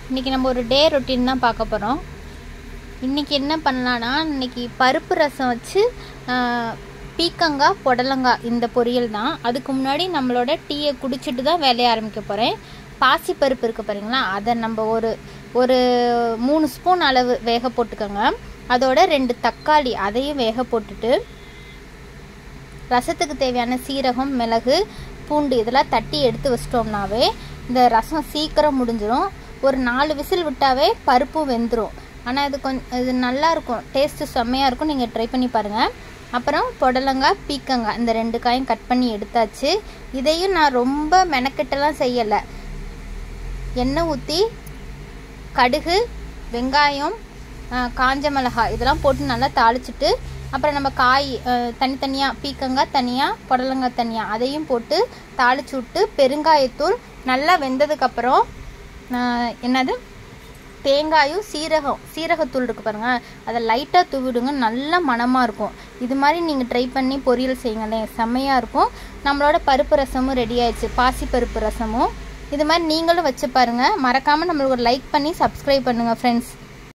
இன்றைக்கி நம்ம ஒரு டே ரொட்டீன் தான் பார்க்க போகிறோம். இன்றைக்கி என்ன பண்ணலான்னா, இன்றைக்கி பருப்பு ரசம் வச்சு பீக்கங்காய் புடலங்காய் இந்த பொரியல் தான். அதுக்கு முன்னாடி நம்மளோட டீயை குடிச்சிட்டு தான் வேலையை ஆரம்பிக்க போகிறேன். பாசி பருப்பு இருக்குது பாருங்களா, அதை நம்ம ஒரு 3 ஸ்பூன் அளவு வேக போட்டுக்கோங்க. அதோட 2 தக்காளி அதையும் வேக போட்டுட்டு, ரசத்துக்கு தேவையான சீரகம், மிளகு, பூண்டு இதெல்லாம் தட்டி எடுத்து வச்சிட்டோம்னாவே இந்த ரசம் சீக்கிரம் முடிஞ்சிடும். ஒரு 4 விசில் விட்டாவே பருப்பும் வெந்துடும். ஆனால் இது நல்லாயிருக்கும், டேஸ்ட்டு செம்மையாக இருக்கும். நீங்கள் ட்ரை பண்ணி பாருங்கள். அப்புறம் புடலங்காய், பீக்கங்காய் இந்த 2 காயும் கட் பண்ணி எடுத்தாச்சு. இதையும் நான் ரொம்ப மெனக்கெட்டெல்லாம் செய்யலை. எண்ணெய் ஊற்றி கடுகு, வெங்காயம், காஞ்ச மிளகாய் இதெல்லாம் போட்டு நல்லா தாளிச்சிட்டு, அப்புறம் நம்ம காய் தனித்தனியாக, பீக்கங்காய் தனியாக, புடலங்காய் தனியாக அதையும் போட்டு தாளிச்சு விட்டு, பெருங்காயத்தூள் நல்லா வெந்ததுக்கப்புறம் தேங்காயும் சீரகத்தூள் இருக்குது பாருங்கள், அதை லைட்டாக தூவிடுங்க. நல்ல மணமாக இருக்கும். இது மாதிரி நீங்கள் ட்ரை பண்ணி பொரியல் செய்யுங்களேன், செம்மையாக இருக்கும். நம்மளோட பருப்பு ரசமும் ரெடி ஆயிடுச்சு, பாசி பருப்பு ரசமும். இது மாதிரி நீங்களும் வச்சு பாருங்கள். மறக்காமல் நம்மளுக்கு ஒரு லைக் பண்ணி சப்ஸ்கிரைப் பண்ணுங்கள் ஃப்ரெண்ட்ஸ்.